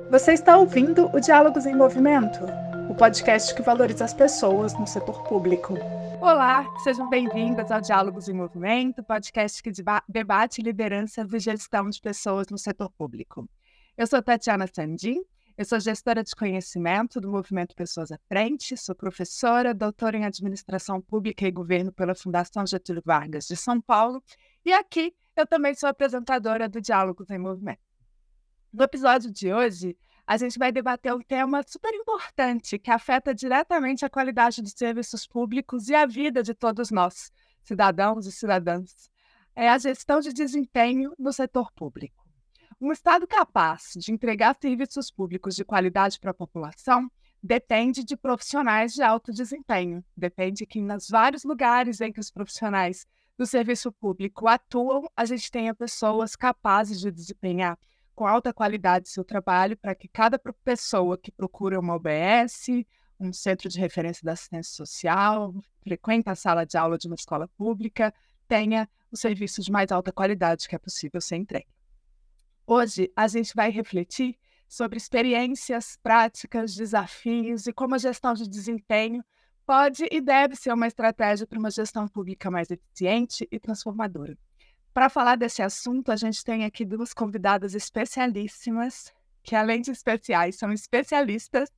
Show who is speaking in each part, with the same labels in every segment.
Speaker 1: Você está ouvindo o Diálogos em Movimento, o podcast que valoriza as pessoas no setor público. Olá, sejam bem-vindas ao Diálogos em Movimento, podcast que debate liderança e gestão de pessoas no setor público. Eu sou Tatiana Sandim, eu sou gestora de conhecimento do Movimento Pessoas à Frente, sou professora, doutora em Administração Pública e Governo pela Fundação Getúlio Vargas de São Paulo, e aqui eu também sou apresentadora do Diálogos em Movimento. No episódio de hoje, a gente vai debater um tema super importante que afeta diretamente a qualidade dos serviços públicos e a vida de todos nós, cidadãos e cidadãs. É a gestão de desempenho no setor público. Um Estado capaz de entregar serviços públicos de qualidade para a população depende de profissionais de alto desempenho. Depende que nos vários lugares em que os profissionais do serviço público atuam, a gente tenha pessoas capazes de desempenhar com alta qualidade seu trabalho, para que cada pessoa que procura uma UBS, um centro de referência da assistência social, frequenta a sala de aula de uma escola pública, tenha o serviço de mais alta qualidade que é possível ser entregue. Hoje, a gente vai refletir sobre experiências, práticas, desafios e como a gestão de desempenho pode e deve ser uma estratégia para uma gestão pública mais eficiente e transformadora. Para falar desse assunto, a gente tem aqui duas convidadas especialíssimas, que além de especiais, são especialistas.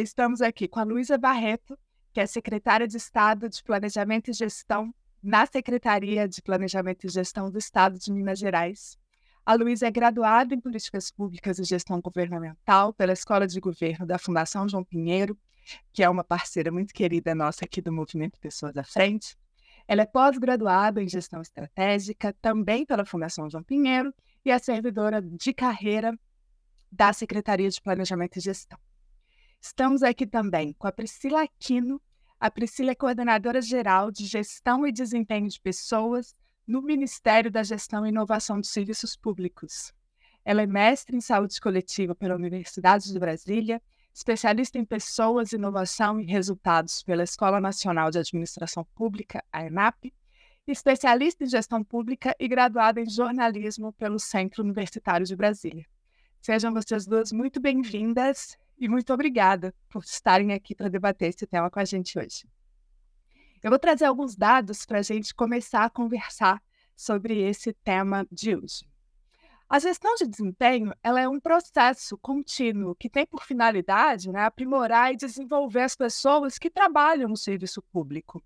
Speaker 1: Estamos aqui com a Luísa Barreto, que é secretária de Estado de Planejamento e Gestão na Secretaria de Planejamento e Gestão do Estado de Minas Gerais. A Luísa é graduada em Políticas Públicas e Gestão Governamental pela Escola de Governo da Fundação João Pinheiro, que é uma parceira muito querida nossa aqui do Movimento Pessoas à Frente. Ela é pós-graduada em Gestão Estratégica, também pela Fundação João Pinheiro, e é servidora de carreira da Secretaria de Planejamento e Gestão. Estamos aqui também com a Priscila Aquino. A Priscila é coordenadora geral de Gestão e Desempenho de Pessoas no Ministério da Gestão e Inovação dos Serviços Públicos. Ela é mestre em Saúde Coletiva pela Universidade de Brasília, especialista em Pessoas, Inovação e Resultados pela Escola Nacional de Administração Pública, a ENAP, especialista em Gestão Pública e graduada em Jornalismo pelo Centro Universitário de Brasília. Sejam vocês duas muito bem-vindas e muito obrigada por estarem aqui para debater esse tema com a gente hoje. Eu vou trazer alguns dados para a gente começar a conversar sobre esse tema de hoje. A gestão de desempenho ela é um processo contínuo que tem por finalidade aprimorar e desenvolver as pessoas que trabalham no serviço público.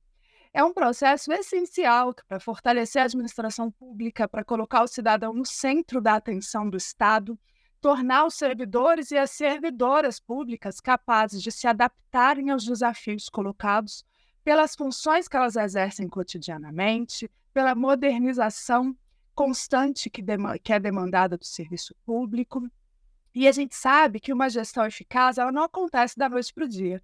Speaker 1: É um processo essencial para fortalecer a administração pública, para colocar o cidadão no centro da atenção do Estado, tornar os servidores e as servidoras públicas capazes de se adaptarem aos desafios colocados pelas funções que elas exercem cotidianamente, pela modernização constante que é demandada do serviço público. E a gente sabe que uma gestão eficaz ela não acontece da noite para o dia.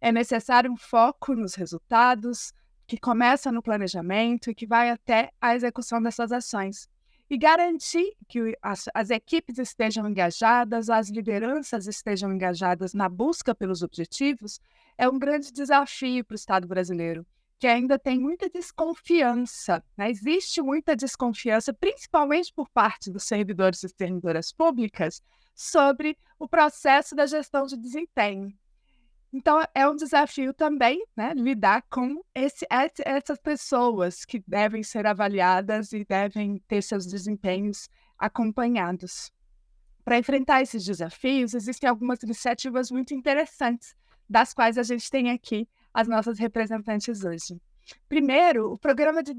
Speaker 1: É necessário um foco nos resultados, que começa no planejamento e que vai até a execução dessas ações. E garantir que as equipes estejam engajadas, as lideranças estejam engajadas na busca pelos objetivos, é um grande desafio para o Estado brasileiro, que ainda tem muita desconfiança, Existe muita desconfiança, principalmente por parte dos servidores e servidoras públicas, sobre o processo da gestão de desempenho. Então, é um desafio também lidar com essas pessoas que devem ser avaliadas e devem ter seus desempenhos acompanhados. Para enfrentar esses desafios, existem algumas iniciativas muito interessantes, das quais a gente tem aqui as nossas representantes hoje. Primeiro, o Programa de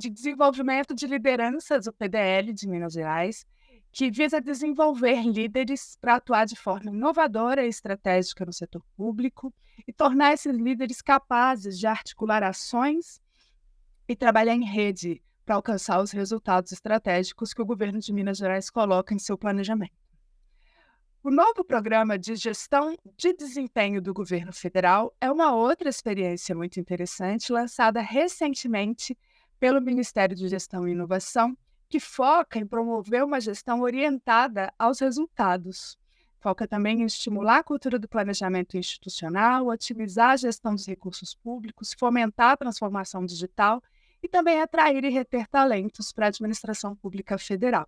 Speaker 1: Desenvolvimento de Lideranças, o PDL de Minas Gerais, que visa desenvolver líderes para atuar de forma inovadora e estratégica no setor público e tornar esses líderes capazes de articular ações e trabalhar em rede para alcançar os resultados estratégicos que o governo de Minas Gerais coloca em seu planejamento. O novo programa de gestão de desempenho do governo federal é uma outra experiência muito interessante, lançada recentemente pelo Ministério de Gestão e Inovação, que foca em promover uma gestão orientada aos resultados. Foca também em estimular a cultura do planejamento institucional, otimizar a gestão dos recursos públicos, fomentar a transformação digital e também atrair e reter talentos para a administração pública federal.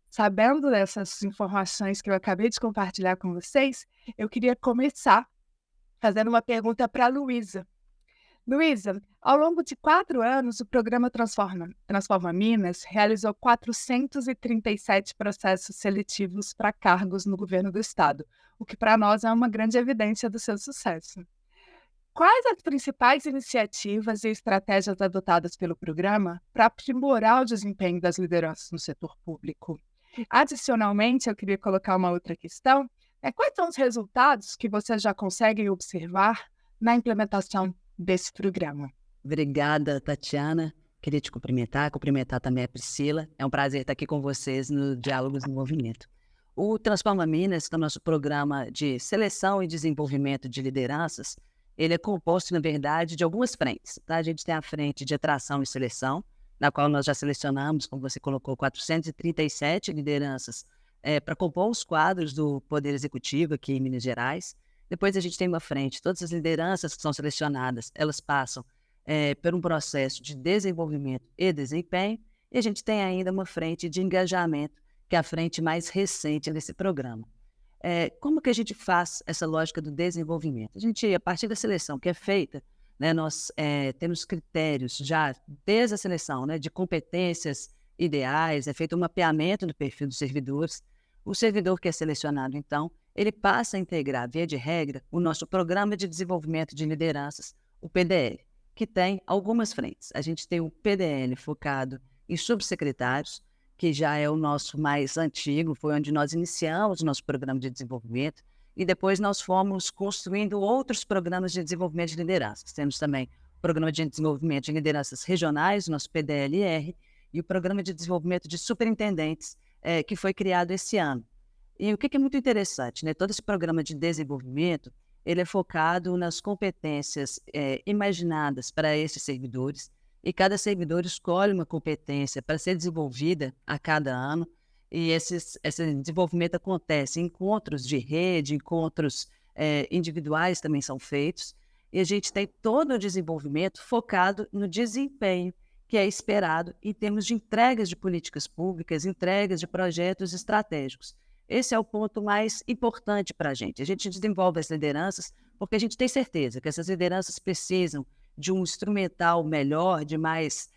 Speaker 1: Sabendo dessas informações que eu acabei de compartilhar com vocês, eu queria começar fazendo uma pergunta para a Luísa. Luísa, ao longo de 4 anos, o programa Transforma Minas realizou 437 processos seletivos para cargos no governo do estado, o que para nós é uma grande evidência do seu sucesso. Quais as principais iniciativas e estratégias adotadas pelo programa para aprimorar o desempenho das lideranças no setor público? Adicionalmente, eu queria colocar uma outra questão, quais são os resultados que você já consegue observar na implementação desse programa?
Speaker 2: Obrigada, Tatiana. Queria te cumprimentar também a Priscila. É um prazer estar aqui com vocês no Diálogos em Movimento. O Transforma Minas, que é o nosso programa de seleção e desenvolvimento de lideranças, ele é composto, na verdade, de algumas frentes. Tá? A gente tem a frente de atração e seleção, na qual nós já selecionamos, como você colocou, 437 lideranças para compor os quadros do Poder Executivo aqui em Minas Gerais. Depois a gente tem uma frente, todas as lideranças que são selecionadas, elas passam por um processo de desenvolvimento e desempenho, e a gente tem ainda uma frente de engajamento, que é a frente mais recente desse programa. Como que a gente faz essa lógica do desenvolvimento? A gente, a partir da seleção que é feita, né, nós temos critérios já desde a seleção, né, de competências ideais, é feito um mapeamento do perfil dos servidores. O servidor que é selecionado, então, ele passa a integrar, via de regra, o nosso Programa de Desenvolvimento de Lideranças, o PDL, que tem algumas frentes. A gente tem o PDL focado em subsecretários, que já é o nosso mais antigo, foi onde nós iniciamos o nosso programa de desenvolvimento, e depois nós fomos construindo outros programas de desenvolvimento de lideranças. Temos também o Programa de Desenvolvimento de Lideranças Regionais, o nosso PDLR, e o Programa de Desenvolvimento de Superintendentes, que foi criado esse ano. E o que é muito interessante, né? Todo esse programa de desenvolvimento, ele é focado nas competências imaginadas para esses servidores, e cada servidor escolhe uma competência para ser desenvolvida a cada ano, e esse desenvolvimento acontece em encontros de rede, encontros individuais também são feitos, e a gente tem todo o desenvolvimento focado no desempenho que é esperado em termos de entregas de políticas públicas, entregas de projetos estratégicos. Esse é o ponto mais importante para a gente. A gente desenvolve as lideranças porque a gente tem certeza que essas lideranças precisam de um instrumental melhor, de mais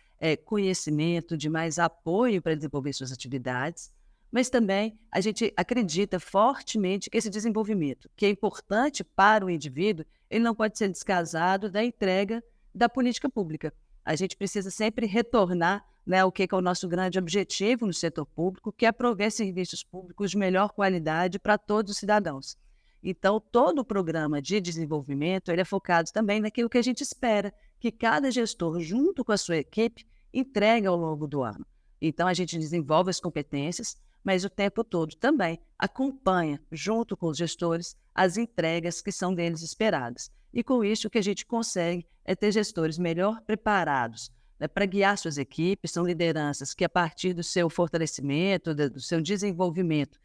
Speaker 2: conhecimento, de mais apoio para desenvolver suas atividades, mas também a gente acredita fortemente que esse desenvolvimento, que é importante para o indivíduo, ele não pode ser descasado da entrega da política pública. A gente precisa sempre retornar, né, o que é o nosso grande objetivo no setor público, que é prover serviços públicos de melhor qualidade para todos os cidadãos. Então, todo o programa de desenvolvimento ele é focado também naquilo que a gente espera, que cada gestor, junto com a sua equipe, entregue ao longo do ano. Então, a gente desenvolve as competências, mas o tempo todo também acompanha, junto com os gestores, as entregas que são deles esperadas. E com isso, o que a gente consegue é ter gestores melhor preparados, né, para guiar suas equipes. São lideranças que, a partir do seu fortalecimento, do seu desenvolvimento,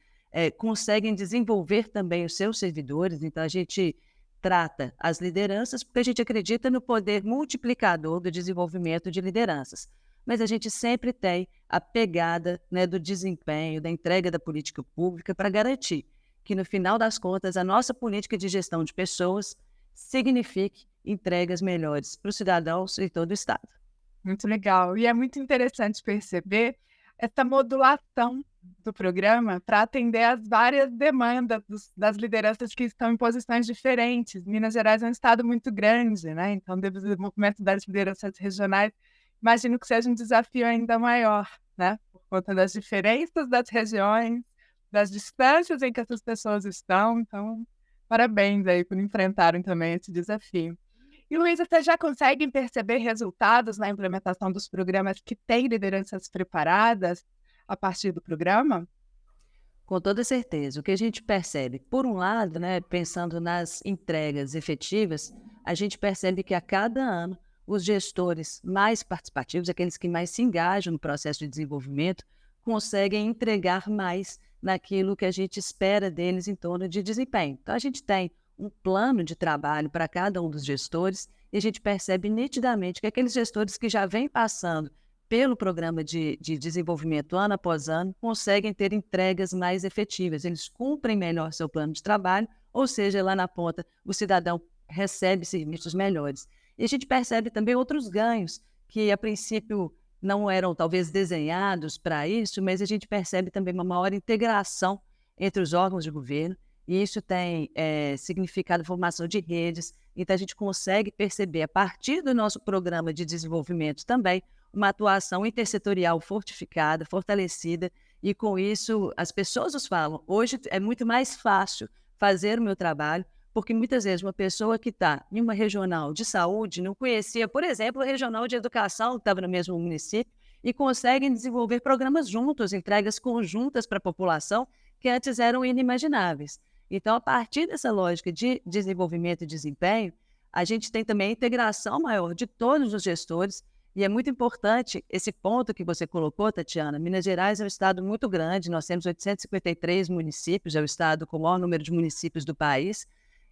Speaker 2: conseguem desenvolver também os seus servidores. Então, a gente trata as lideranças porque a gente acredita no poder multiplicador do desenvolvimento de lideranças. Mas a gente sempre tem a pegada, né, do desempenho, da entrega da política pública para garantir que, no final das contas, a nossa política de gestão de pessoas signifique entregas melhores para os cidadãos e todo o Estado.
Speaker 1: Muito legal. E é muito interessante perceber essa modulação do programa para atender às várias demandas das lideranças que estão em posições diferentes. Minas Gerais é um estado muito grande, né? Então, o desenvolvimento das lideranças regionais, imagino que seja um desafio ainda maior, né? Por conta das diferenças das regiões, das distâncias em que essas pessoas estão. Então, parabéns aí por enfrentarem também esse desafio. E, Luísa, você já consegue perceber resultados na implementação dos programas que têm lideranças preparadas a partir do programa?
Speaker 2: Com toda certeza. O que a gente percebe, por um lado, né, pensando nas entregas efetivas, a gente percebe que a cada ano os gestores mais participativos, aqueles que mais se engajam no processo de desenvolvimento, conseguem entregar mais naquilo que a gente espera deles em torno de desempenho. Então, a gente tem um plano de trabalho para cada um dos gestores e a gente percebe nitidamente que aqueles gestores que já vêm passando pelo programa de desenvolvimento ano após ano, conseguem ter entregas mais efetivas. Eles cumprem melhor seu plano de trabalho, ou seja, lá na ponta, o cidadão recebe serviços melhores. E a gente percebe também outros ganhos, que a princípio não eram talvez desenhados para isso, mas a gente percebe também uma maior integração entre os órgãos de governo, e isso tem significado a formação de redes. Então, a gente consegue perceber, a partir do nosso programa de desenvolvimento também, uma atuação intersetorial fortificada, fortalecida, e com isso as pessoas nos falam, hoje é muito mais fácil fazer o meu trabalho, porque muitas vezes uma pessoa que está em uma regional de saúde não conhecia, por exemplo, a regional de educação que estava no mesmo município, e conseguem desenvolver programas juntos, entregas conjuntas para a população que antes eram inimagináveis. Então, a partir dessa lógica de desenvolvimento e desempenho, a gente tem também a integração maior de todos os gestores, e é muito importante esse ponto que você colocou, Tatiana. Minas Gerais é um estado muito grande, nós temos 853 municípios, é o estado com o maior número de municípios do país,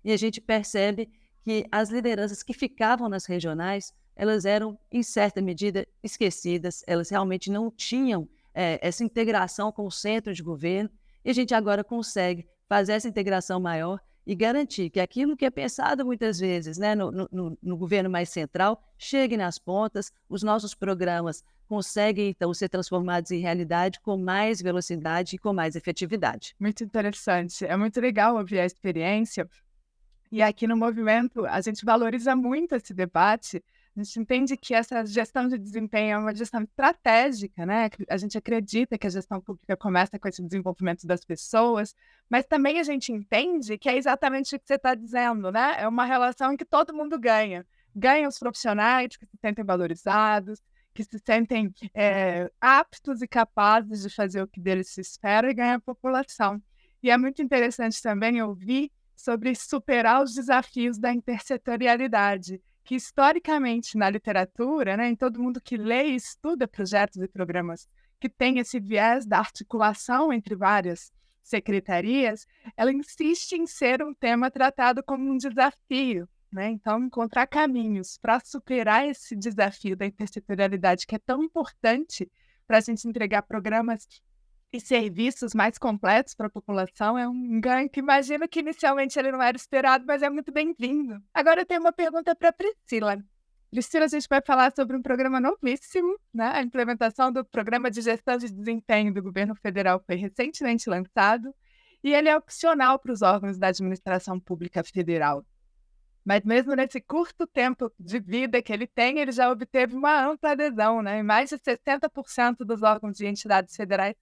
Speaker 2: e a gente percebe que as lideranças que ficavam nas regionais, elas eram, em certa medida, esquecidas, elas realmente não tinham essa integração com o centro de governo, e a gente agora consegue fazer essa integração maior e garantir que aquilo que é pensado muitas vezes, né, no governo mais central chegue nas pontas, os nossos programas conseguem, então, ser transformados em realidade com mais velocidade e com mais efetividade.
Speaker 1: Muito interessante. É muito legal ouvir a experiência. E aqui no movimento, a gente valoriza muito esse debate. A gente entende que essa gestão de desempenho é uma gestão estratégica, né? A gente acredita que a gestão pública começa com esse desenvolvimento das pessoas, mas também a gente entende que é exatamente o que você está dizendo, né? É uma relação em que todo mundo ganha. Ganham os profissionais que se sentem valorizados, que se sentem aptos e capazes de fazer o que deles se espera, e ganha a população. E é muito interessante também ouvir sobre superar os desafios da intersetorialidade, que historicamente na literatura, né, em todo mundo que lê e estuda projetos e programas que tem esse viés da articulação entre várias secretarias, ela insiste em ser um tema tratado como um desafio, né? Então, encontrar caminhos para superar esse desafio da intersetorialidade, que é tão importante para a gente entregar programas e serviços mais completos para a população, é um ganho que imagino que inicialmente ele não era esperado, mas é muito bem-vindo. Agora eu tenho uma pergunta para a Priscila. Priscila, a gente vai falar sobre um programa novíssimo, né? A implementação do Programa de Gestão de Desempenho do Governo Federal foi recentemente lançado, e ele é opcional para os órgãos da administração pública federal. Mas mesmo nesse curto tempo de vida que ele tem, ele já obteve uma ampla adesão, né? E mais de 60% dos órgãos de entidades federais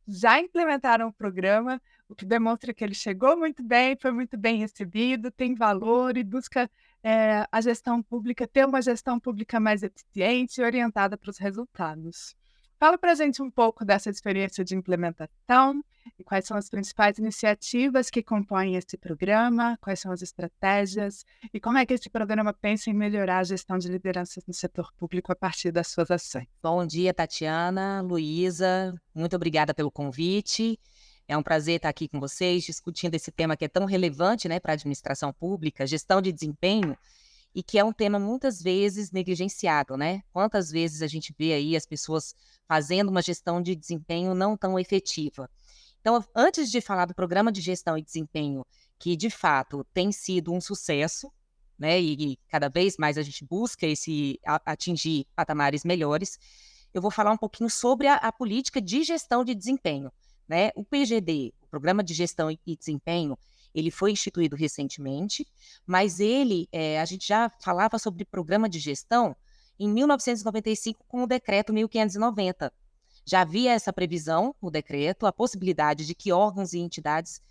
Speaker 1: já implementaram o programa, o que demonstra que ele chegou muito bem, foi muito bem recebido, tem valor e busca a gestão pública, ter uma gestão pública mais eficiente e orientada para os resultados. Fala para a gente um pouco dessa experiência de implementação e quais são as principais iniciativas que compõem esse programa, quais são as estratégias e como é que esse programa pensa em melhorar a gestão de lideranças no setor público a partir das suas ações.
Speaker 3: Bom dia, Tatiana, Luísa, muito obrigada pelo convite. É um prazer estar aqui com vocês, discutindo esse tema que é tão relevante, né, para a administração pública, gestão de desempenho, e que é um tema muitas vezes negligenciado, né? Quantas vezes a gente vê aí as pessoas fazendo uma gestão de desempenho não tão efetiva. Então, antes de falar do programa de gestão e desempenho, que de fato tem sido um sucesso, né, e cada vez mais a gente busca atingir patamares melhores, eu vou falar um pouquinho sobre a política de gestão de desempenho, né? O PGD, o Programa de Gestão e Desempenho, ele foi instituído recentemente, mas a gente já falava sobre programa de gestão em 1995 com o Decreto 1590. Já havia essa previsão no decreto, a possibilidade de que órgãos e entidades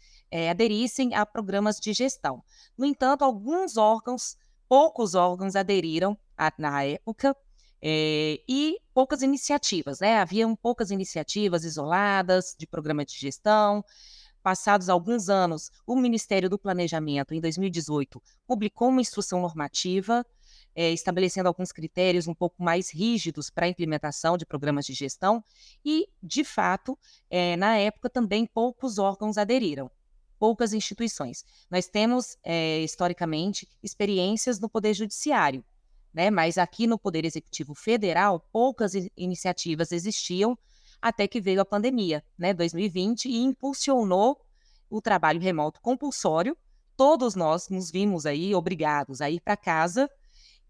Speaker 3: aderissem a programas de gestão. No entanto, poucos órgãos aderiram na época, e poucas iniciativas, né? Haviam poucas iniciativas isoladas de programa de gestão. Passados alguns anos, o Ministério do Planejamento, em 2018, publicou uma instrução normativa, estabelecendo alguns critérios um pouco mais rígidos para a implementação de programas de gestão e, de fato, na época também poucos órgãos aderiram, poucas instituições. Nós temos, historicamente, experiências no Poder Judiciário, né? Mas aqui no Poder Executivo Federal, poucas iniciativas existiam até que veio a pandemia, né, 2020, e impulsionou o trabalho remoto compulsório. Todos nós nos vimos aí obrigados a ir para casa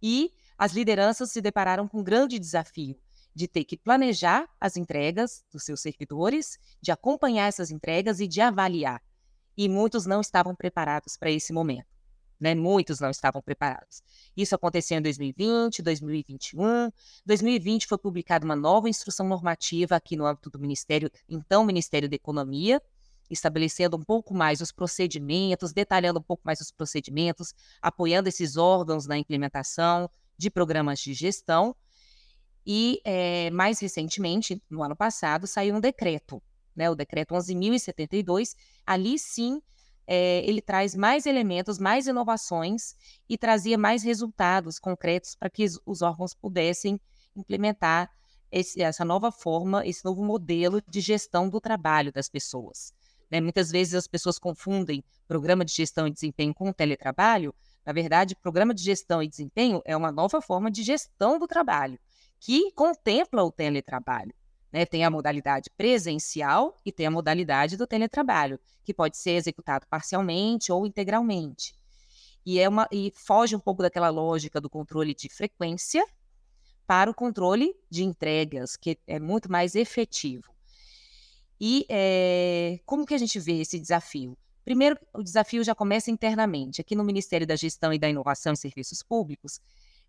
Speaker 3: e as lideranças se depararam com um grande desafio de ter que planejar as entregas dos seus servidores, de acompanhar essas entregas e de avaliar. E muitos não estavam preparados para esse momento, né? Muitos não estavam preparados. Isso aconteceu em 2020, 2021. 2020 foi publicada uma nova instrução normativa aqui no âmbito do Ministério, então Ministério da Economia, estabelecendo um pouco mais os procedimentos, detalhando um pouco mais os procedimentos, apoiando esses órgãos na implementação de programas de gestão. E, mais recentemente, no ano passado, saiu um decreto, né, o decreto 11.072. Ali sim, ele traz mais elementos, mais inovações e trazia mais resultados concretos para que os órgãos pudessem implementar essa nova forma, esse novo modelo de gestão do trabalho das pessoas, né? Muitas vezes as pessoas confundem programa de gestão e desempenho com teletrabalho. Na verdade, programa de gestão e desempenho é uma nova forma de gestão do trabalho, que contempla o teletrabalho, né? Tem a modalidade presencial e tem a modalidade do teletrabalho, que pode ser executado parcialmente ou integralmente. E foge um pouco daquela lógica do controle de frequência para o controle de entregas, que é muito mais efetivo. E como que a gente vê esse desafio? Primeiro, o desafio já começa internamente. Aqui no Ministério da Gestão e da Inovação em Serviços Públicos,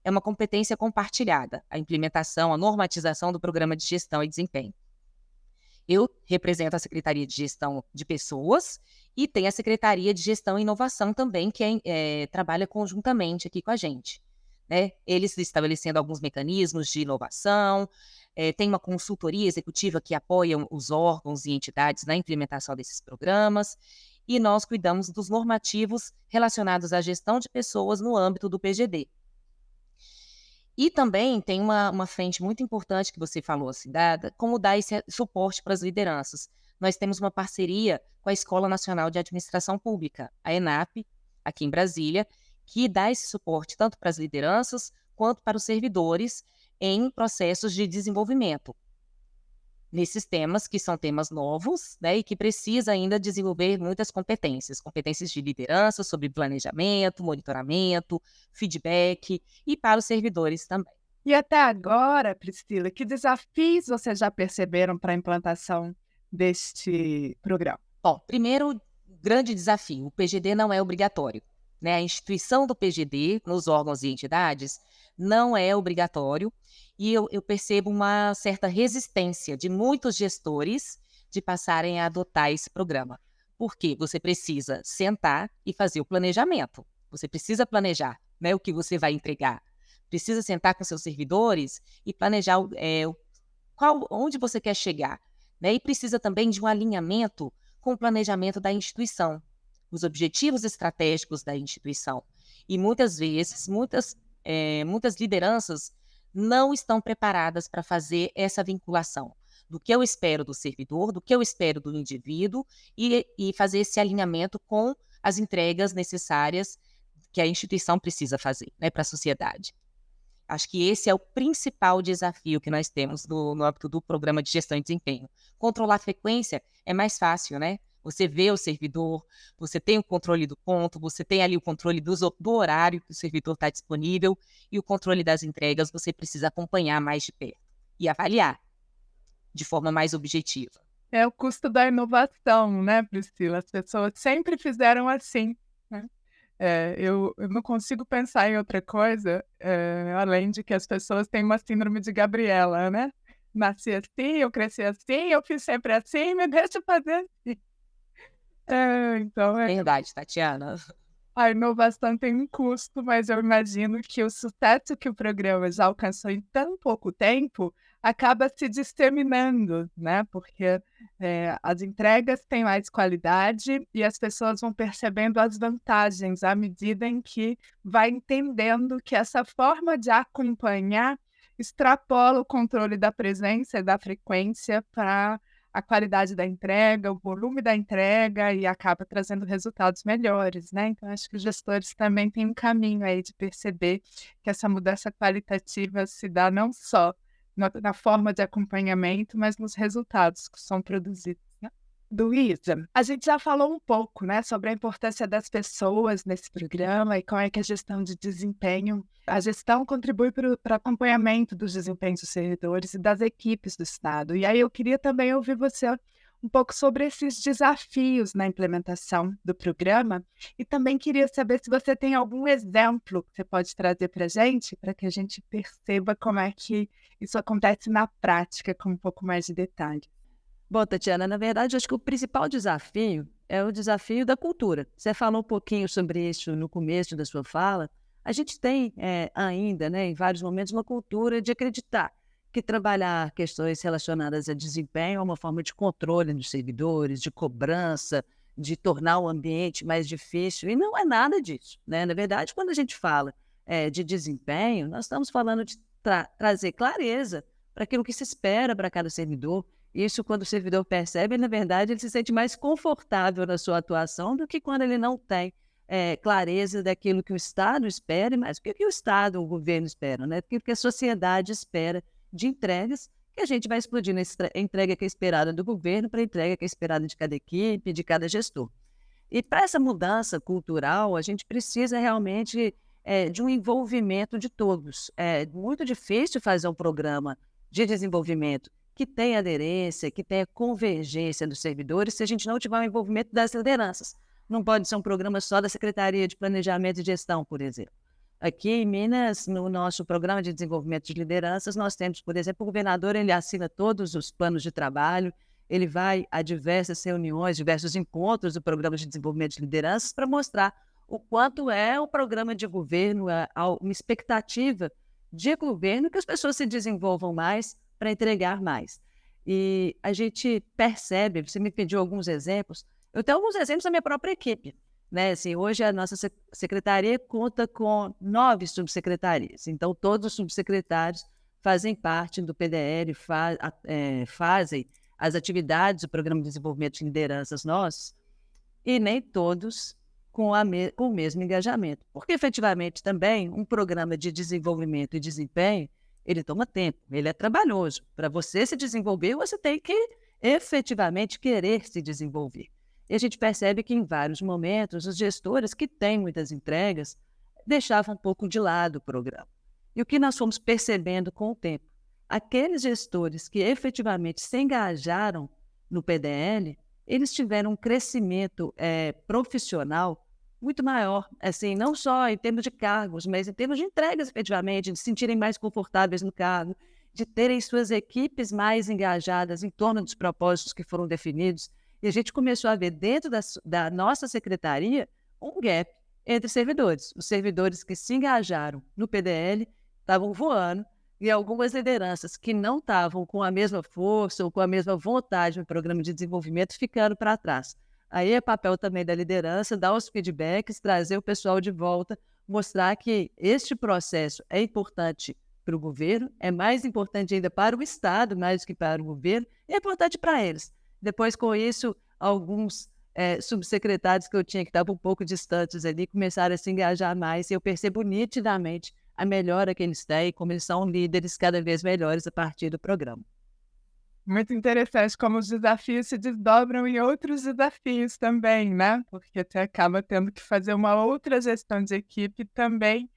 Speaker 3: é uma competência compartilhada, a implementação, a normatização do Programa de Gestão e Desempenho. Eu represento a Secretaria de Gestão de Pessoas e tem a Secretaria de Gestão e Inovação também, que trabalha conjuntamente aqui com a gente, né? Eles estabelecendo alguns mecanismos de inovação, tem uma consultoria executiva que apoia os órgãos e entidades na implementação desses programas, e nós cuidamos dos normativos relacionados à gestão de pessoas no âmbito do PGD. E também tem uma frente muito importante que você falou, assim, como dar esse suporte para as lideranças. Nós temos uma parceria com a Escola Nacional de Administração Pública, a ENAP, aqui em Brasília, que dá esse suporte tanto para as lideranças quanto para os servidores em processos de desenvolvimento, nesses temas que são temas novos, né, e que precisa ainda desenvolver muitas competências de liderança, sobre planejamento, monitoramento, feedback, e para os servidores também.
Speaker 1: E até agora, Priscila, que desafios vocês já perceberam para a implantação deste programa?
Speaker 3: Bom, primeiro grande desafio, o PGD não é obrigatório, né? A instituição do PGD nos órgãos e entidades não é obrigatório, e eu percebo uma certa resistência de muitos gestores de passarem a adotar esse programa. Por quê? Você precisa sentar e fazer o planejamento. Você precisa planejar, né, o que você vai entregar. Precisa sentar com seus servidores e planejar onde você quer chegar, né? E precisa também de um alinhamento com o planejamento da instituição, os objetivos estratégicos da instituição. E muitas vezes, muitas lideranças não estão preparadas para fazer essa vinculação do que eu espero do servidor, do que eu espero do indivíduo, e fazer esse alinhamento com as entregas necessárias que a instituição precisa fazer, né, para a sociedade. Acho que esse é o principal desafio que nós temos no âmbito do programa de gestão e desempenho. Controlar a frequência é mais fácil, né? Você vê o servidor, você tem o controle do ponto, você tem ali o controle do horário que o servidor está disponível, e o controle das entregas você precisa acompanhar mais de perto e avaliar de forma mais objetiva.
Speaker 1: É o custo da inovação, né, Priscila? As pessoas sempre fizeram assim, né? Eu não consigo pensar em outra coisa, além de que as pessoas têm uma síndrome de Gabriela, né? Nasci assim, eu cresci assim, eu fiz sempre assim, me deixa fazer assim. Então,
Speaker 3: Verdade, Tatiana.
Speaker 1: a inovação tem um custo, mas eu imagino que o sucesso que o programa já alcançou em tão pouco tempo acaba se disseminando, né? Porque as entregas têm mais qualidade e as pessoas vão percebendo as vantagens à medida em que vai entendendo que essa forma de acompanhar extrapola o controle da presença e da frequência para a qualidade da entrega, o volume da entrega e acaba trazendo resultados melhores, né? Então, acho que os gestores também têm um caminho aí de perceber que essa mudança qualitativa se dá não só na forma de acompanhamento, mas nos resultados que são produzidos, né? Luísa, a gente já falou um pouco, né, sobre a importância das pessoas nesse programa e como é que a gestão de desempenho, a gestão contribui para o acompanhamento dos desempenhos dos servidores e das equipes do Estado. E aí eu queria também ouvir você um pouco sobre esses desafios na implementação do programa e também queria saber se você tem algum exemplo que você pode trazer para que a gente perceba como é que isso acontece na prática, com um pouco mais de detalhe.
Speaker 2: Bom, Tatiana, na verdade, acho que o principal desafio é o desafio da cultura. Você falou um pouquinho sobre isso no começo da sua fala. A gente tem ainda, né, em vários momentos, uma cultura de acreditar que trabalhar questões relacionadas a desempenho é uma forma de controle dos servidores, de cobrança, de tornar o ambiente mais difícil. E não é nada disso, né? Na verdade, quando a gente fala de desempenho, nós estamos falando de trazer clareza para aquilo que se espera para cada servidor. Isso, quando o servidor percebe, na verdade, ele se sente mais confortável na sua atuação do que quando ele não tem clareza daquilo que o Estado espera, mas o que o Estado, o governo espera, né? Aquilo que a sociedade espera de entregas, que a gente vai explodir na entrega que é esperada do governo para a entrega que é esperada de cada equipe, de cada gestor. E para essa mudança cultural, a gente precisa realmente de um envolvimento de todos. É muito difícil fazer um programa de desenvolvimento que tenha aderência, que tenha convergência dos servidores, se a gente não tiver o envolvimento das lideranças. Não pode ser um programa só da Secretaria de Planejamento e Gestão, por exemplo. Aqui em Minas, no nosso programa de desenvolvimento de lideranças, nós temos, por exemplo, o governador, ele assina todos os planos de trabalho, ele vai a diversas reuniões, diversos encontros do programa de desenvolvimento de lideranças para mostrar o quanto é o programa de governo, uma expectativa de governo que as pessoas se desenvolvam mais para entregar mais. E a gente percebe, você me pediu alguns exemplos, eu tenho alguns exemplos da minha própria equipe, né? Assim, hoje a nossa secretaria conta com 9 subsecretarias, então todos os subsecretários fazem parte do PDL, fazem as atividades do Programa de Desenvolvimento de Lideranças nossos, e nem todos com o mesmo engajamento, porque efetivamente também um programa de desenvolvimento e desempenho ele toma tempo, ele é trabalhoso. Para você se desenvolver, você tem que efetivamente querer se desenvolver. E a gente percebe que em vários momentos, os gestores que têm muitas entregas deixavam um pouco de lado o programa. E o que nós fomos percebendo com o tempo? Aqueles gestores que efetivamente se engajaram no PDL, eles tiveram um crescimento profissional muito maior, assim, não só em termos de cargos, mas em termos de entregas, efetivamente, de se sentirem mais confortáveis no cargo, de terem suas equipes mais engajadas em torno dos propósitos que foram definidos. E a gente começou a ver dentro da nossa secretaria um gap entre servidores. Os servidores que se engajaram no PDL estavam voando e algumas lideranças que não estavam com a mesma força ou com a mesma vontade no programa de desenvolvimento ficando para trás. Aí é papel também da liderança, dar os feedbacks, trazer o pessoal de volta, mostrar que este processo é importante para o governo, é mais importante ainda para o Estado, mais do que para o governo, e é importante para eles. Depois, com isso, alguns subsecretários que eu tinha que estavam um pouco distantes ali começaram a se engajar mais, e eu percebo nitidamente a melhora que eles têm, como eles são líderes cada vez melhores a partir do programa.
Speaker 1: Muito interessante como os desafios se desdobram em outros desafios também, né? Porque você acaba tendo que fazer uma outra gestão de equipe também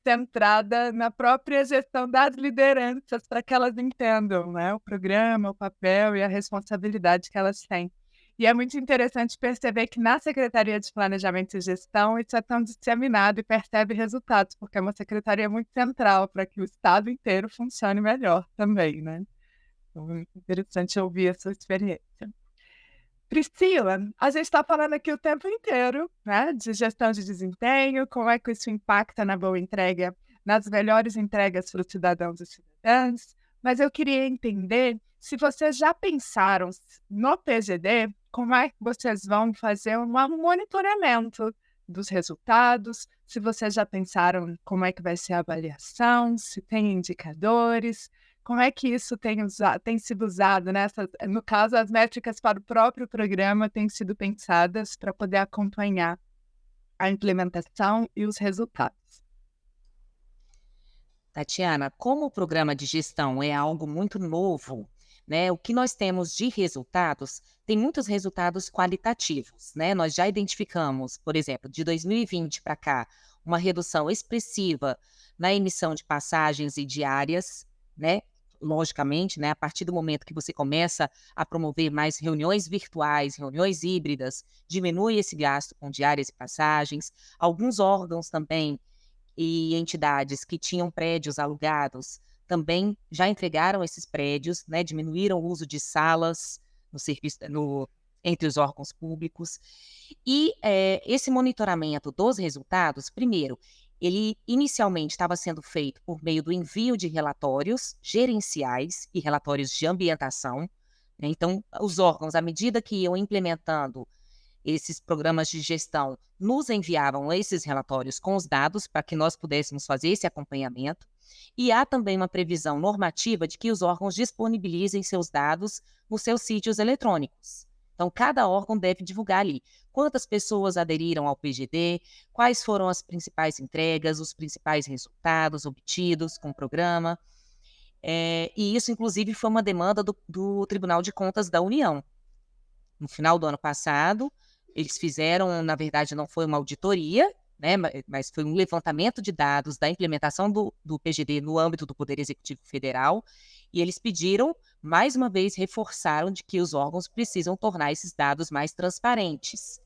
Speaker 1: centrada na própria gestão das lideranças para que elas entendam, né? O programa, o papel e a responsabilidade que elas têm. E é muito interessante perceber que na Secretaria de Planejamento e Gestão isso é tão disseminado e percebe resultados, porque é uma secretaria muito central para que o Estado inteiro funcione melhor também, né? Interessante ouvir a sua experiência. Priscila, a gente está falando aqui o tempo inteiro, né, de gestão de desempenho, como é que isso impacta na boa entrega, nas melhores entregas para os cidadãos e cidadãs, mas eu queria entender se vocês já pensaram no PGD, como é que vocês vão fazer um monitoramento dos resultados, se vocês já pensaram como é que vai ser a avaliação, se tem indicadores. como é que isso tem sido usado, né? No caso, as métricas para o próprio programa têm sido pensadas para poder acompanhar a implementação e os resultados.
Speaker 3: Tatiana, como o programa de gestão é algo muito novo, né, o que nós temos de resultados, tem muitos resultados qualitativos, né? Nós já identificamos, por exemplo, de 2020 para cá, uma redução expressiva na emissão de passagens e diárias, né? Logicamente, né, a partir do momento que você começa a promover mais reuniões virtuais, reuniões híbridas, diminui esse gasto com diárias e passagens. Alguns órgãos também e entidades que tinham prédios alugados também já entregaram esses prédios, né, diminuíram o uso de salas no serviço, entre os órgãos públicos. E esse monitoramento dos resultados, primeiro, ele inicialmente estava sendo feito por meio do envio de relatórios gerenciais e relatórios de ambientação, né? Então, os órgãos, à medida que iam implementando esses programas de gestão, nos enviavam esses relatórios com os dados para que nós pudéssemos fazer esse acompanhamento. E há também uma previsão normativa de que os órgãos disponibilizem seus dados nos seus sítios eletrônicos. Então, cada órgão deve divulgar ali quantas pessoas aderiram ao PGD, quais foram as principais entregas, os principais resultados obtidos com o programa. E isso, inclusive, foi uma demanda do Tribunal de Contas da União. No final do ano passado, eles fizeram, na verdade, não foi uma auditoria, né, mas foi um levantamento de dados da implementação do PGD no âmbito do Poder Executivo Federal, e eles pediram, mais uma vez, reforçaram de que os órgãos precisam tornar esses dados mais transparentes.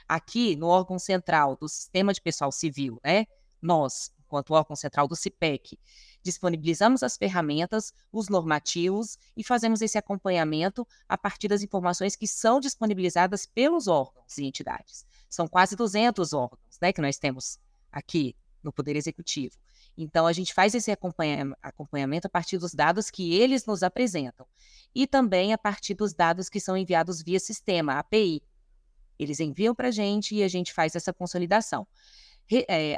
Speaker 3: Aqui, no órgão central do Sistema de Pessoal Civil, né, nós, enquanto órgão central do CIPEC, disponibilizamos as ferramentas, os normativos e fazemos esse acompanhamento a partir das informações que são disponibilizadas pelos órgãos e entidades. São quase 200 órgãos, né, que nós temos aqui no Poder Executivo. Então, a gente faz esse acompanhamento a partir dos dados que eles nos apresentam e também a partir dos dados que são enviados via sistema, API. Eles enviam para a gente e a gente faz essa consolidação.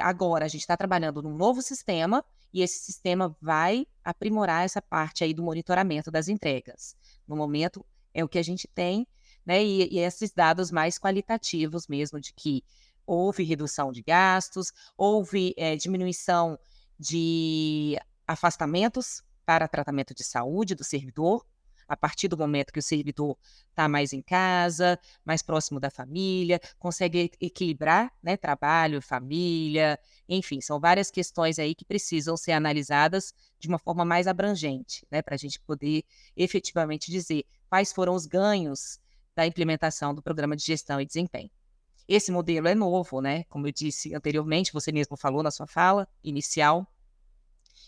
Speaker 3: Agora, a gente está trabalhando num novo sistema e esse sistema vai aprimorar essa parte aí do monitoramento das entregas. No momento, é o que a gente tem, né? E esses dados mais qualitativos mesmo, de que houve redução de gastos, houve diminuição de afastamentos para tratamento de saúde do servidor, a partir do momento que o servidor está mais em casa, mais próximo da família, consegue equilibrar, né, trabalho, família, enfim, são várias questões aí que precisam ser analisadas de uma forma mais abrangente, né, para a gente poder efetivamente dizer quais foram os ganhos da implementação do programa de gestão e desempenho. Esse modelo é novo, né, como eu disse anteriormente, você mesmo falou na sua fala inicial,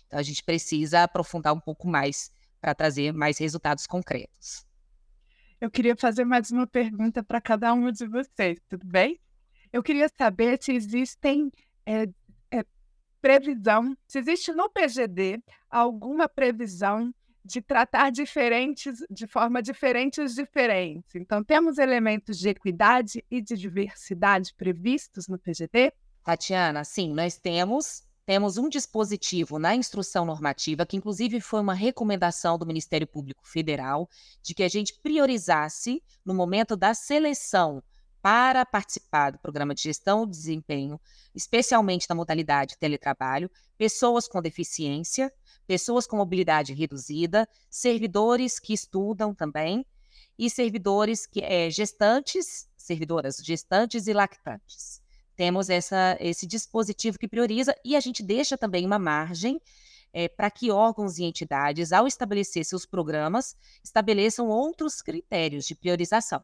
Speaker 3: então a gente precisa aprofundar um pouco mais para trazer mais resultados concretos.
Speaker 1: Eu queria fazer mais uma pergunta para cada um de vocês, tudo bem? Eu queria saber se existem se existe no PGD alguma previsão de tratar de forma diferente os diferentes. Então, temos elementos de equidade e de diversidade previstos no PGD?
Speaker 3: Tatiana, sim, nós temos um dispositivo na instrução normativa, que inclusive foi uma recomendação do Ministério Público Federal, de que a gente priorizasse, no momento da seleção para participar do programa de gestão e desempenho, especialmente na modalidade teletrabalho, pessoas com deficiência, pessoas com mobilidade reduzida, servidores que estudam também, e servidores servidoras gestantes e lactantes. Temos esse dispositivo que prioriza e a gente deixa também uma margem para que órgãos e entidades, ao estabelecer seus programas, estabeleçam outros critérios de priorização.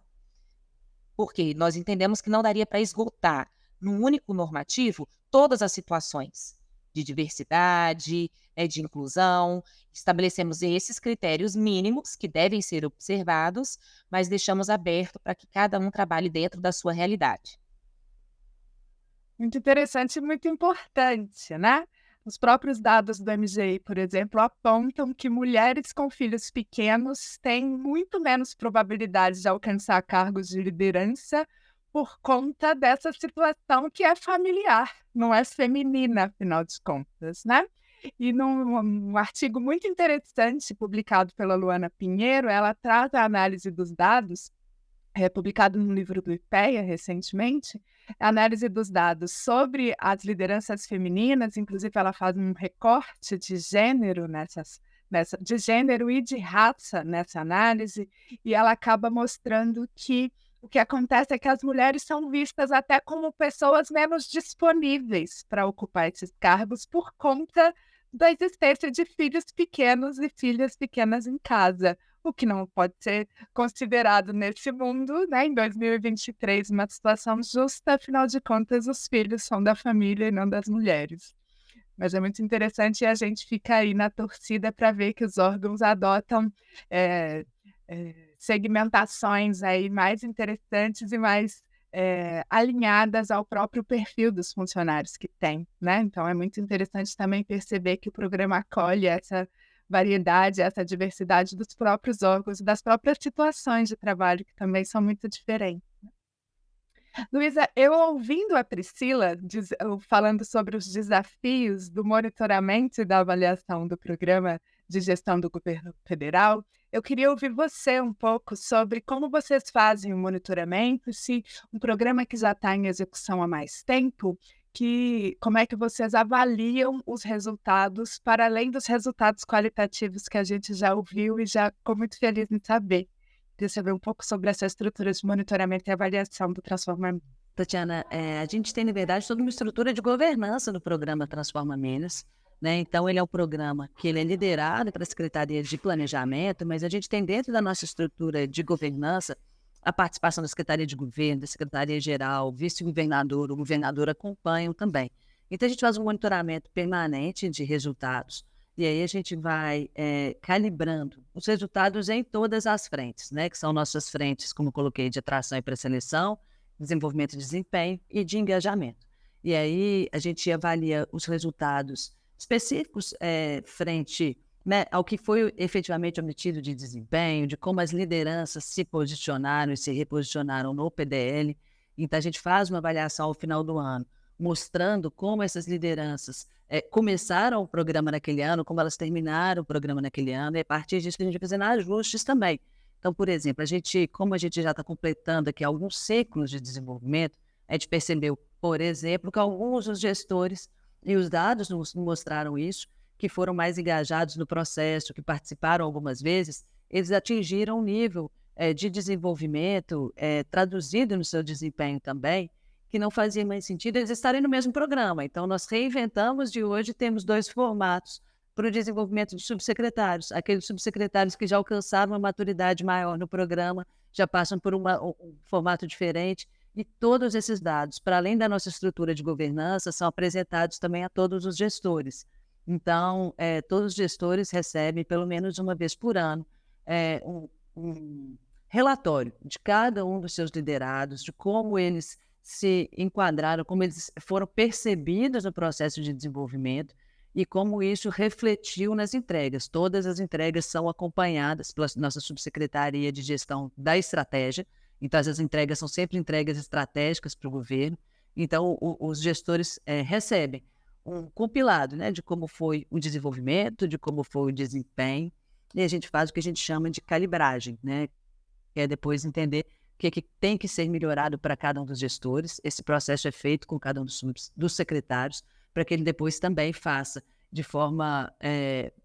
Speaker 3: Porque nós entendemos que não daria para esgotar num único normativo todas as situações de diversidade, de inclusão. Estabelecemos esses critérios mínimos que devem ser observados, mas deixamos aberto para que cada um trabalhe dentro da sua realidade.
Speaker 1: Muito interessante e muito importante, né? Os próprios dados do MGI, por exemplo, apontam que mulheres com filhos pequenos têm muito menos probabilidade de alcançar cargos de liderança por conta dessa situação que é familiar, não é feminina, afinal de contas, né? E num artigo muito interessante publicado pela Luana Pinheiro, ela trata a análise dos dados, publicado no livro do IPEA recentemente, a análise dos dados sobre as lideranças femininas, inclusive ela faz um recorte de gênero de gênero e de raça nessa análise, e ela acaba mostrando que o que acontece é que as mulheres são vistas até como pessoas menos disponíveis para ocupar esses cargos por conta da existência de filhos pequenos e filhas pequenas em casa, o que não pode ser considerado nesse mundo, né, em 2023, uma situação justa, afinal de contas, os filhos são da família e não das mulheres. Mas é muito interessante e a gente fica aí na torcida para ver que os órgãos adotam segmentações aí mais interessantes e mais alinhadas ao próprio perfil dos funcionários que tem, né? Então é muito interessante também perceber que o programa acolhe essa variedade, essa diversidade dos próprios órgãos, das próprias situações de trabalho, que também são muito diferentes. Luísa, eu ouvindo a Priscila falando sobre os desafios do monitoramento e da avaliação do programa de gestão do governo federal, eu queria ouvir você um pouco sobre como vocês fazem o monitoramento, se um programa que já está em execução há mais tempo, como é que vocês avaliam os resultados, para além dos resultados qualitativos que a gente já ouviu e já ficou muito feliz em saber. Queria saber um pouco sobre essa estrutura de monitoramento e avaliação do Transforma Minas.
Speaker 2: Tatiana, a gente tem, na verdade, toda uma estrutura de governança do programa Transforma Minas, né? Então, ele é um programa que ele é liderado pela Secretaria de Planejamento, mas a gente tem dentro da nossa estrutura de governança a participação da Secretaria de Governo, da Secretaria-Geral, o vice-governador, o governador acompanham também. Então, a gente faz um monitoramento permanente de resultados, e aí a gente vai calibrando os resultados em todas as frentes, né? Que são nossas frentes, como eu coloquei, de atração e pré-seleção, desenvolvimento de desempenho e de engajamento. E aí a gente avalia os resultados específicos frente, né, ao que foi efetivamente obtido de desempenho, de como as lideranças se posicionaram e se reposicionaram no PDL. Então, a gente faz uma avaliação ao final do ano, mostrando como essas lideranças começaram o programa naquele ano, como elas terminaram o programa naquele ano, e a partir disso a gente vai fazendo ajustes também. Então, por exemplo, como a gente já está completando aqui alguns ciclos de desenvolvimento, a gente percebeu, por exemplo, que alguns dos gestores, e os dados nos mostraram isso, que foram mais engajados no processo, que participaram algumas vezes, eles atingiram um nível de desenvolvimento traduzido no seu desempenho também, que não fazia mais sentido eles estarem no mesmo programa. Então, nós reinventamos de hoje, temos 2 formatos para o desenvolvimento de subsecretários. Aqueles subsecretários que já alcançaram uma maturidade maior no programa, já passam por um formato diferente, e todos esses dados, para além da nossa estrutura de governança, são apresentados também a todos os gestores. Então, todos os gestores recebem, pelo menos uma vez por ano, um relatório de cada um dos seus liderados, de como eles se enquadraram, como eles foram percebidos no processo de desenvolvimento e como isso refletiu nas entregas. Todas as entregas são acompanhadas pela nossa subsecretaria de gestão da estratégia, então essas entregas são sempre entregas estratégicas para o governo. Então, os gestores recebem um compilado, né, de como foi o desenvolvimento, de como foi o desempenho, e a gente faz o que a gente chama de calibragem, né, que é depois entender o que tem que ser melhorado para cada um dos gestores. Esse processo é feito com cada um dos secretários, para que ele depois também faça de forma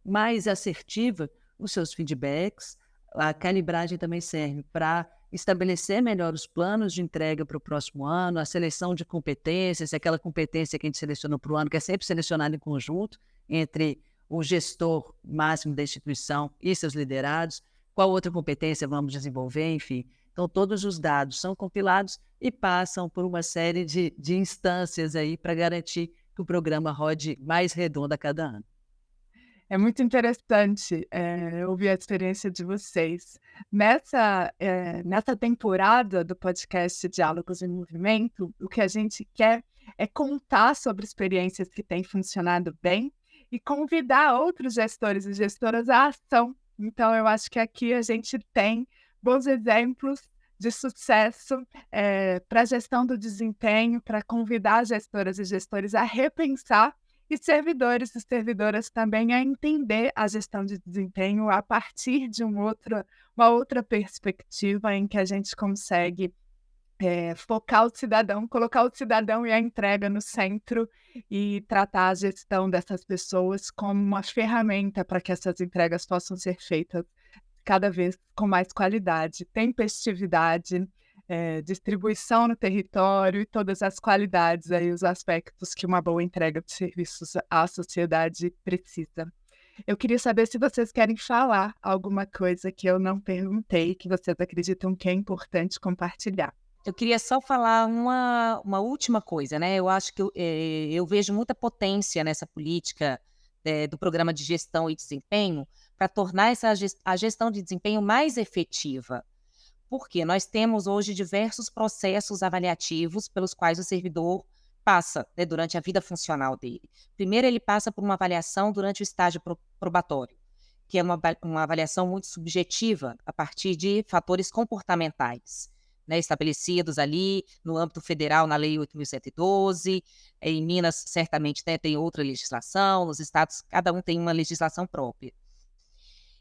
Speaker 2: mais assertiva os seus feedbacks. A calibragem também serve para estabelecer melhor os planos de entrega para o próximo ano, a seleção de competências, aquela competência que a gente selecionou para o ano, que é sempre selecionada em conjunto entre o gestor máximo da instituição e seus liderados, qual outra competência vamos desenvolver, enfim. Então, todos os dados são compilados e passam por uma série de instâncias aí para garantir que o programa rode mais redondo a cada ano.
Speaker 1: É muito interessante ouvir a experiência de vocês. Nessa temporada do podcast Diálogos em Movimento, o que a gente quer é contar sobre experiências que têm funcionado bem e convidar outros gestores e gestoras à ação. Então, eu acho que aqui a gente tem bons exemplos de sucesso para a gestão do desempenho, para convidar gestoras e gestores a repensar e servidores e servidoras também a entender a gestão de desempenho a partir de uma outra perspectiva em que a gente consegue focar o cidadão, colocar o cidadão e a entrega no centro e tratar a gestão dessas pessoas como uma ferramenta para que essas entregas possam ser feitas cada vez com mais qualidade, tempestividade, distribuição no território e todas as qualidades, aí, os aspectos que uma boa entrega de serviços à sociedade precisa. Eu queria saber se vocês querem falar alguma coisa que eu não perguntei, que vocês acreditam que é importante compartilhar.
Speaker 3: Eu queria só falar uma última coisa, né? Eu acho que eu vejo muita potência nessa política do programa de gestão e desempenho para tornar a gestão de desempenho mais efetiva. Porque nós temos hoje diversos processos avaliativos pelos quais o servidor passa, né, durante a vida funcional dele. Primeiro, ele passa por uma avaliação durante o estágio probatório, que é uma avaliação muito subjetiva a partir de fatores comportamentais, né, estabelecidos ali no âmbito federal na Lei 8.112, em Minas certamente, né, tem outra legislação, nos estados cada um tem uma legislação própria.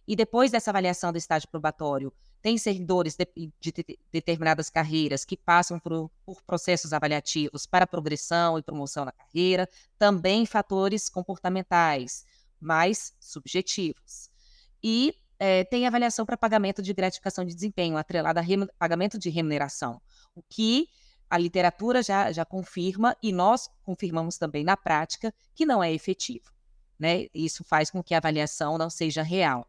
Speaker 3: E depois dessa avaliação do estágio probatório, tem servidores de determinadas carreiras que passam por processos avaliativos para progressão e promoção na carreira, também fatores comportamentais, mais subjetivos. E tem avaliação para pagamento de gratificação de desempenho, atrelada a pagamento de remuneração, o que a literatura já confirma e nós confirmamos também na prática que não é efetivo, né? Isso faz com que a avaliação não seja real.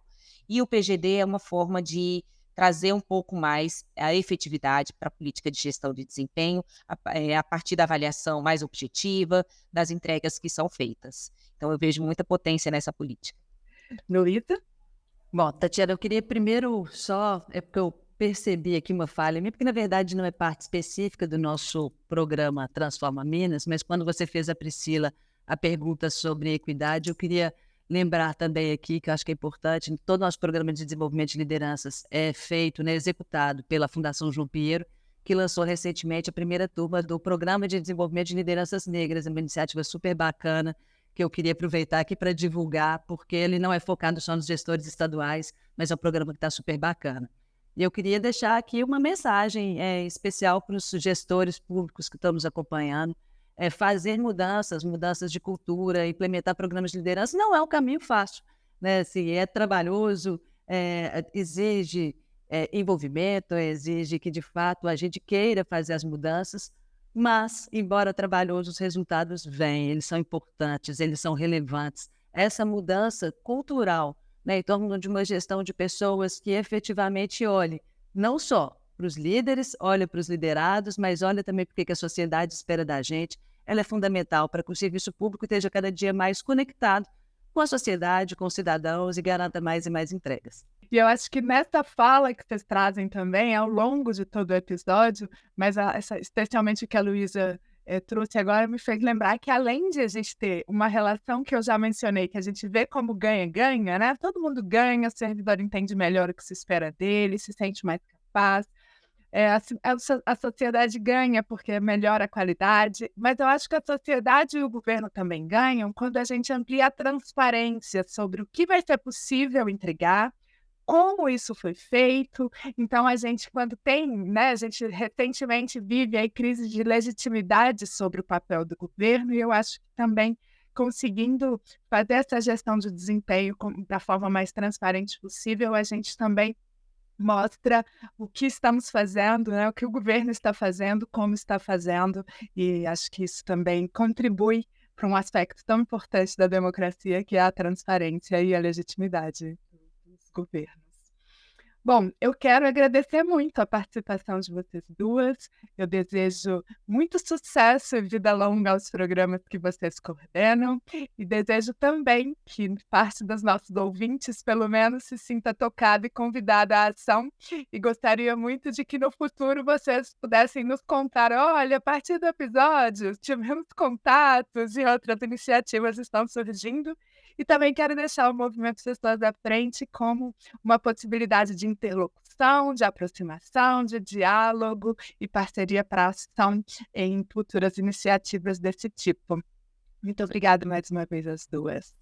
Speaker 3: E o PGD é uma forma de trazer um pouco mais a efetividade para a política de gestão de desempenho a partir da avaliação mais objetiva das entregas que são feitas. Então, eu vejo muita potência nessa política.
Speaker 1: Luísa?
Speaker 2: Bom, Tatiana, eu queria primeiro porque eu percebi aqui uma falha minha, porque na verdade não é parte específica do nosso programa Transforma Minas, mas quando você fez a Priscila a pergunta sobre equidade, eu queria lembrar também aqui, que eu acho que é importante, todo o nosso programa de desenvolvimento de lideranças é feito, né, executado pela Fundação João Pinheiro, que lançou recentemente a primeira turma do Programa de Desenvolvimento de Lideranças Negras, uma iniciativa super bacana, que eu queria aproveitar aqui para divulgar, porque ele não é focado só nos gestores estaduais, mas é um programa que está super bacana. E eu queria deixar aqui uma mensagem especial para os gestores públicos que estão nos acompanhando. Fazer mudanças de cultura, implementar programas de liderança não é um caminho fácil, né? Assim, é trabalhoso, exige envolvimento, exige que, de fato, a gente queira fazer as mudanças, mas, embora trabalhoso, os resultados vêm, eles são importantes, eles são relevantes. Essa mudança cultural, né, em torno de uma gestão de pessoas que efetivamente olhe não só para os líderes, olha para os liderados, mas olha também para o que a sociedade espera da gente. Ela é fundamental para que o serviço público esteja cada dia mais conectado com a sociedade, com os cidadãos e garanta mais e mais entregas.
Speaker 1: E eu acho que nessa fala que vocês trazem também, ao longo de todo o episódio, mas especialmente o que a Luísa trouxe agora, me fez lembrar que além de a gente ter uma relação que eu já mencionei, que a gente vê como ganha-ganha, né? Todo mundo ganha, o servidor entende melhor o que se espera dele, se sente mais capaz. A sociedade ganha porque melhora a qualidade, mas eu acho que a sociedade e o governo também ganham quando a gente amplia a transparência sobre o que vai ser possível entregar, como isso foi feito. Então, a gente, quando tem, né, a gente recentemente vive aí crise de legitimidade sobre o papel do governo, e eu acho que também conseguindo fazer essa gestão de desempenho da forma mais transparente possível, a gente também mostra o que estamos fazendo, né, o que o governo está fazendo, como está fazendo, e acho que isso também contribui para um aspecto tão importante da democracia, que é a transparência e a legitimidade dos governos. Bom, eu quero agradecer muito a participação de vocês duas. Eu desejo muito sucesso e vida longa aos programas que vocês coordenam e desejo também que parte dos nossos ouvintes, pelo menos, se sinta tocada e convidada à ação, e gostaria muito de que no futuro vocês pudessem nos contar: olha, a partir do episódio tivemos contatos e outras iniciativas estão surgindo. E também quero deixar o Movimento Pessoas à Frente como uma possibilidade de interlocução, de aproximação, de diálogo e parceria para ação em futuras iniciativas desse tipo. Muito obrigada mais uma vez às duas.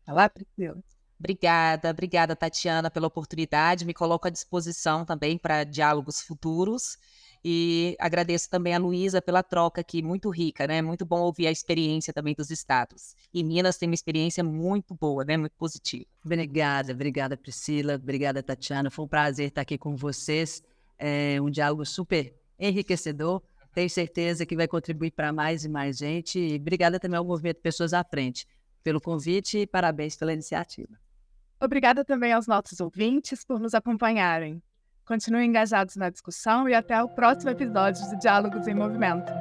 Speaker 1: Olá, Priscila.
Speaker 3: Obrigada, Tatiana, pela oportunidade. Me coloco à disposição também para diálogos futuros. E agradeço também a Luísa pela troca aqui, muito rica, né? Muito bom ouvir a experiência também dos estados. E Minas tem uma experiência muito boa, né? Muito positiva.
Speaker 2: Obrigada, Priscila. Obrigada, Tatiana. Foi um prazer estar aqui com vocês. É um diálogo super enriquecedor. Tenho certeza que vai contribuir para mais e mais gente. E obrigada também ao Movimento Pessoas à Frente pelo convite e parabéns pela iniciativa.
Speaker 1: Obrigada também aos nossos ouvintes por nos acompanharem. Continuem engajados na discussão e até o próximo episódio de Diálogos em Movimento.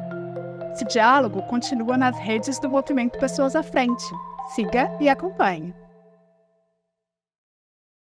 Speaker 1: Esse diálogo continua nas redes do Movimento Pessoas à Frente. Siga e acompanhe.